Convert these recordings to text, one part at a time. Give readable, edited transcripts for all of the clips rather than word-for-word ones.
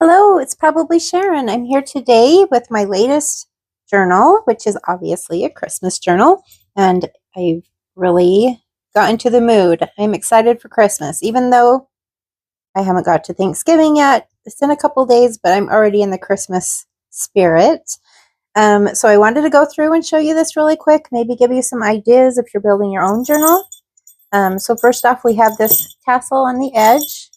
Hello, it's probably Sharon. I'm here today with my latest journal, which is obviously a Christmas journal, and I've really got into the mood. I'm excited for Christmas, even though I haven't got to Thanksgiving yet. It's in a couple days, but I'm already in the Christmas spirit. So I wanted to go through and show you this really quick, maybe give you some ideas if you're building your own journal. So first off, we have this tassel on the edge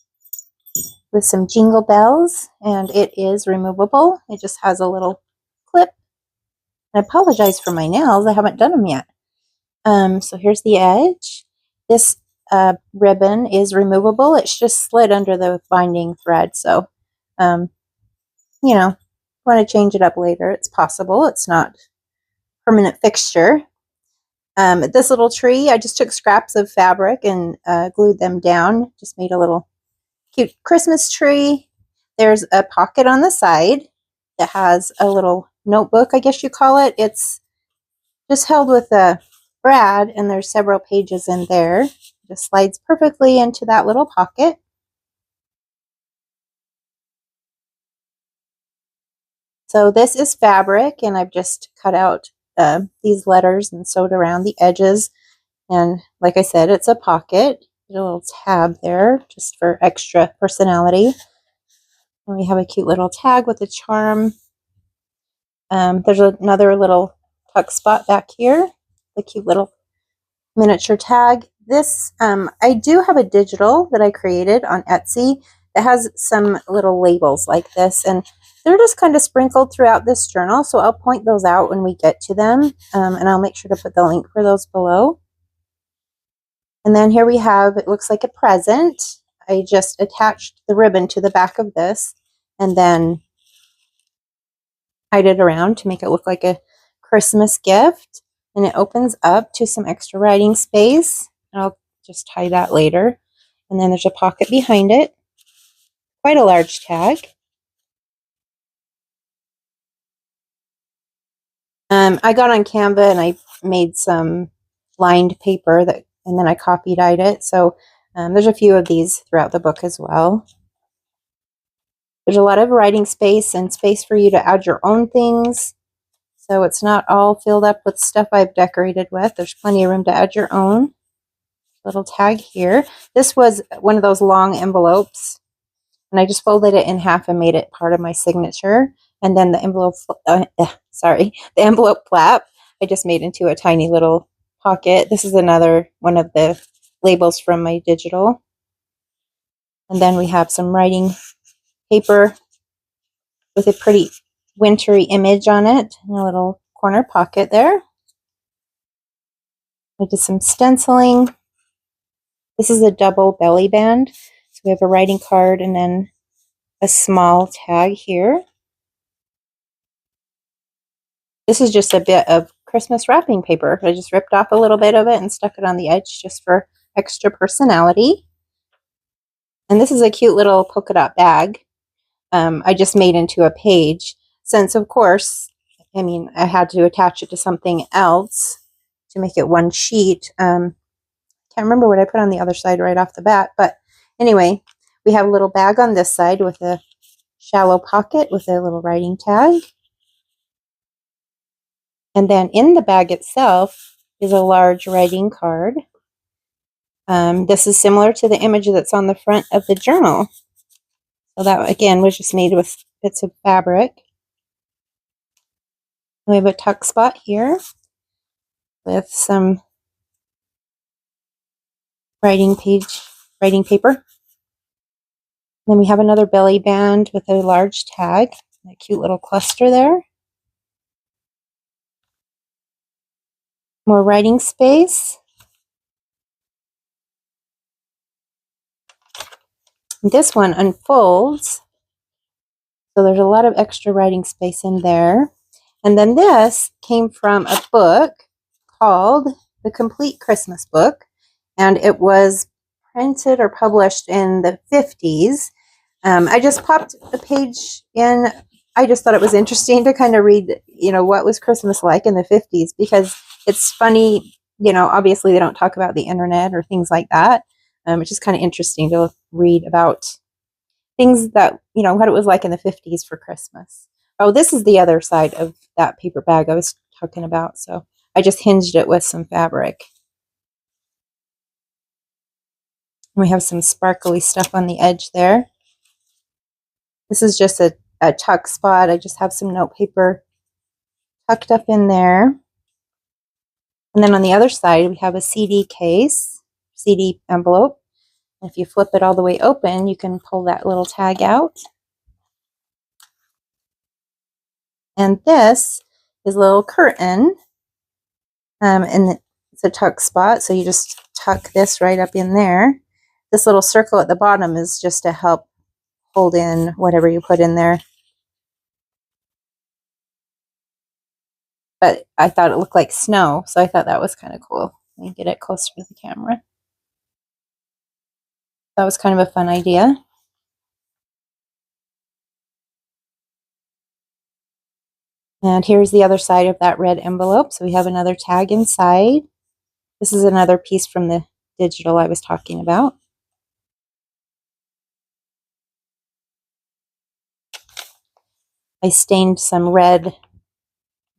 with some jingle bells, and it is removable. It just has a little clip. I apologize for my nails. I haven't done them yet. So here's the edge. This ribbon is removable. It's just slid under the binding thread. So, you know, want to change it up later, it's possible. It's not a permanent fixture. This little tree, I just took scraps of fabric and glued them down. Just made a little cute Christmas tree. There's a pocket on the side that has a little notebook, I guess you call it. It's just held with a brad, and there's several pages in there. It just slides perfectly into that little pocket. So this is fabric, and I've just cut out these letters and sewed around the edges. And like I said, it's a pocket. There's a little tab there just for extra personality. And we have a cute little tag with a charm. There's another little tuck spot back here, a cute little miniature tag. This, I do have a digital that I created on Etsy that has some little labels like this, and they're just kind of sprinkled throughout this journal, so I'll point those out when we get to them, and I'll make sure to put the link for those below. And then here we have, it looks like a present. I just attached the ribbon to the back of this and then tied it around to make it look like a Christmas gift. And it opens up to some extra writing space. I'll just tie that later. And then there's a pocket behind it. Quite a large tag. I got on Canva and I made some lined paper and then I copy-dyed it. So there's a few of these throughout the book as well. There's a lot of writing space and space for you to add your own things. So it's not all filled up with stuff I've decorated with. There's plenty of room to add your own. Little tag here. This was one of those long envelopes, and I just folded it in half and made it part of my signature. And then the envelope, the envelope flap, I just made into a tiny little pocket. This is another one of the labels from my digital. And then we have some writing paper with a pretty wintry image on it, and a little corner pocket there. I did some stenciling. This is a double belly band. So we have a writing card and then a small tag here. This is just a bit of Christmas wrapping paper. I just ripped off a little bit of it and stuck it on the edge just for extra personality. And this is a cute little polka dot bag I just made into a page, since of course, I mean, I had to attach it to something else to make it one sheet. Can't remember what I put on the other side right off the bat, but anyway, we have a little bag on this side with a shallow pocket with a little writing tag. And then in the bag itself is a large writing card. This is similar to the image that's on the front of the journal. So that, again, was just made with bits of fabric. We have a tuck spot here with some writing paper. Then we have another belly band with a large tag, a cute little cluster there. More writing space. This one unfolds, so there's a lot of extra writing space in there. And then this came from a book called The Complete Christmas Book, and it was printed or published in the 50s. I just popped a page in. I just thought it was interesting to kind of read, what was Christmas like in the 50s, because it's funny, obviously they don't talk about the internet or things like that. It's just kind of interesting to read about things that, what it was like in the 50s for Christmas. Oh, this is the other side of that paper bag I was talking about. So I just hinged it with some fabric. We have some sparkly stuff on the edge there. This is just a tuck spot. I just have some note paper tucked up in there. And then on the other side, we have a CD case, CD envelope. And if you flip it all the way open, you can pull that little tag out. And this is a little curtain. And it's a tuck spot, so you just tuck this right up in there. This little circle at the bottom is just to help hold in whatever you put in there. But I thought it looked like snow, so I thought that was kind of cool. Let me get it closer to the camera. That was kind of a fun idea. And here's the other side of that red envelope. So we have another tag inside. This is another piece from the digital I was talking about. I stained some red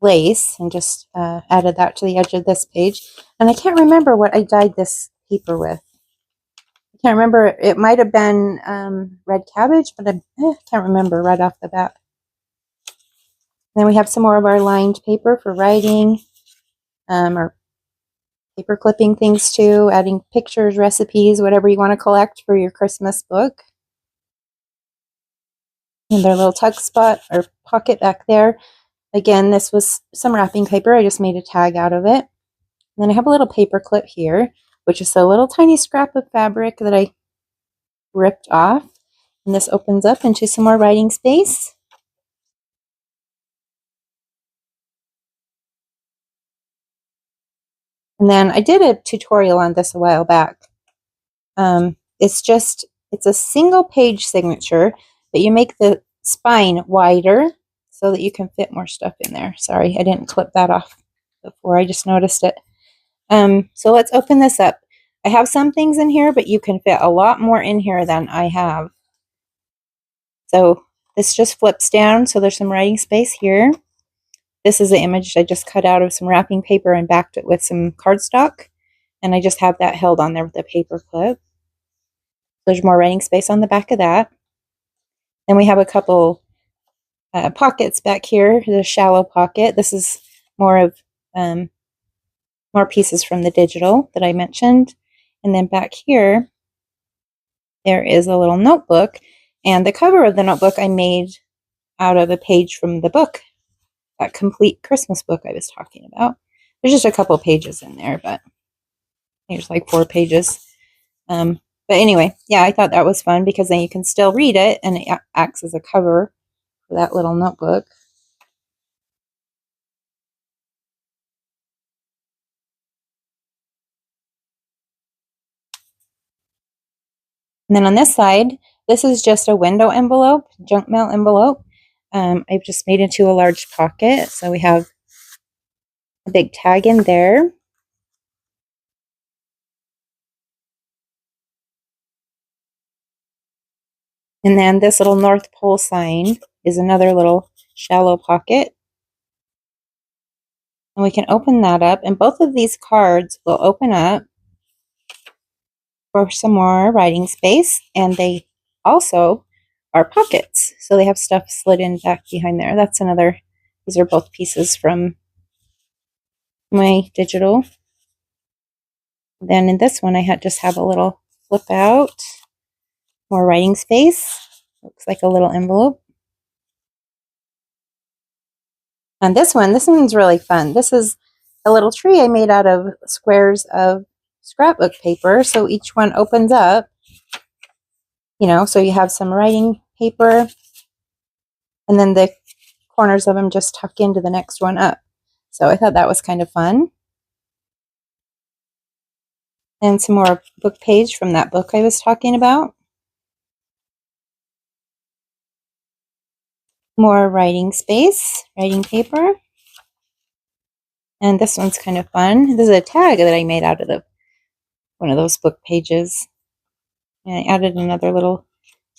lace and just added that to the edge of this page. And I can't remember what I dyed this paper with. I can't remember. It might have been red cabbage, but I can't remember right off the bat. Then we have some more of our lined paper for writing, or paper clipping things too, adding pictures, recipes, whatever you want to collect for your Christmas book. And their little tuck spot or pocket back there. Again, this was some wrapping paper. I just made a tag out of it. And then I have a little paper clip here, which is a little tiny scrap of fabric that I ripped off. And this opens up into some more writing space. And then I did a tutorial on this a while back. It's a single page signature, but you make the spine wider so that you can fit more stuff in there. Sorry, I didn't clip that off before. I just noticed it. So let's open this up. I have some things in here, but you can fit a lot more in here than I have. So this just flips down, so there's some writing space here. This is the image I just cut out of some wrapping paper and backed it with some cardstock. And I just have that held on there with a paper clip. There's more writing space on the back of that. Then we have a couple pockets back here, the shallow pocket. This is more of more pieces from the digital that I mentioned. And then back here, there is a little notebook. And the cover of the notebook I made out of a page from the book, that complete Christmas book I was talking about. There's just a couple pages in there, but there's like 4 pages. But anyway, yeah, I thought that was fun because then you can still read it and it acts as a cover for that little notebook. And then on this side, this is just a window envelope, junk mail envelope. I've just made into a large pocket. So we have a big tag in there. And then this little North Pole sign is another little shallow pocket. And we can open that up. And both of these cards will open up for some more writing space. And they also are pockets. So they have stuff slid in back behind there. That's another, these are both pieces from my digital. Then in this one, I just have a little flip out, more writing space. Looks like a little envelope. And this one's really fun. This is a little tree I made out of squares of scrapbook paper. So each one opens up, so you have some writing paper and then the corners of them just tuck into the next one up. So I thought that was kind of fun. And some more book page from that book I was talking about. More writing space, writing paper. And this one's kind of fun. This is a tag that I made out of one of those book pages. And I added another little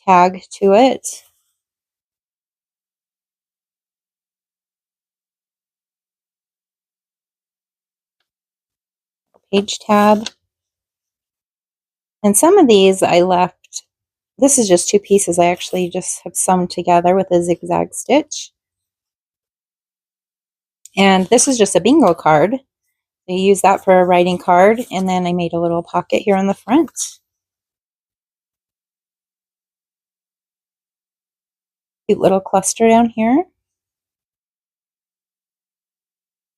tag to it. Page tab. And some of these I left. This is just 2 pieces I actually just have sewn together with a zigzag stitch. And this is just a bingo card. I use that for a writing card, and then I made a little pocket here on the front. Cute little cluster down here.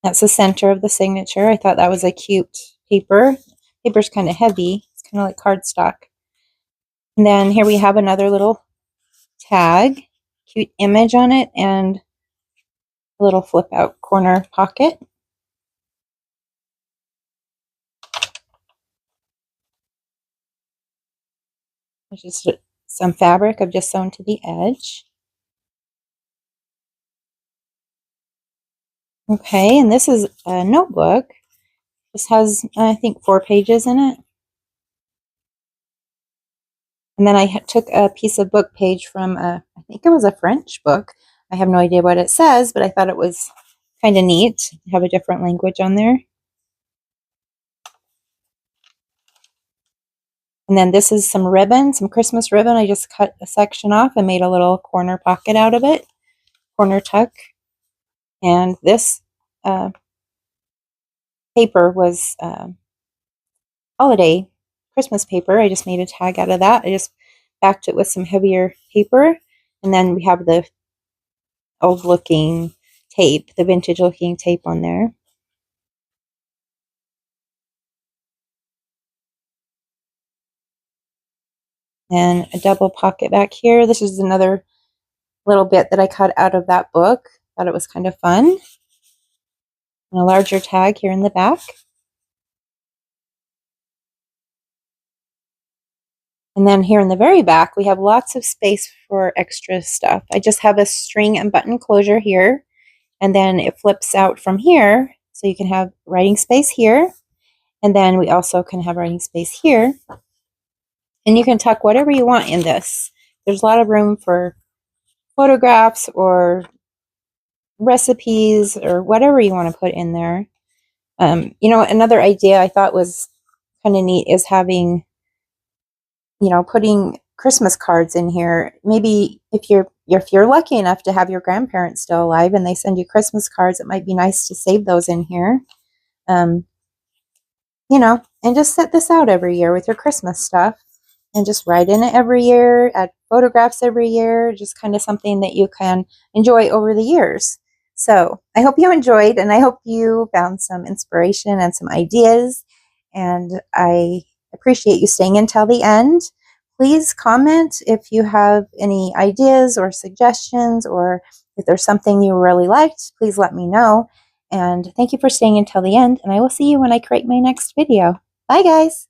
That's the center of the signature. I thought that was a cute paper. Paper's kind of heavy. It's kind of like cardstock. And then here we have another little tag, cute image on it, and a little flip out corner pocket. There's just some fabric I've just sewn to the edge. Okay, and this is a notebook. This has, I think, 4 pages in it. And then I took a piece of book page from, I think it was a French book. I have no idea what it says, but I thought it was kind of neat to have a different language on there. And then this is some ribbon, some Christmas ribbon. I just cut a section off and made a little corner pocket out of it, corner tuck. And this paper was holiday Christmas paper. I just made a tag out of that. I just backed it with some heavier paper. And then we have the old looking tape, the vintage looking tape on there. And a double pocket back here. This is another little bit that I cut out of that book. Thought it was kind of fun. And a larger tag here in the back. And then here in the very back, we have lots of space for extra stuff. I just have a string and button closure here. And then it flips out from here. So you can have writing space here. And then we also can have writing space here. And you can tuck whatever you want in this. There's a lot of room for photographs or recipes or whatever you want to put in there. You know, another idea I thought was kind of neat is having, you know, putting Christmas cards in here. Maybe if you're lucky enough to have your grandparents still alive and they send you Christmas cards, it might be nice to save those in here. You know, and just set this out every year with your Christmas stuff and just write in it every year, add photographs every year, just kind of something that you can enjoy over the years. So I hope you enjoyed, and I hope you found some inspiration and some ideas, and I appreciate you staying until the end. Please comment if you have any ideas or suggestions, or if there's something you really liked, please let me know. And thank you for staying until the end, and I will see you when I create my next video. Bye, guys!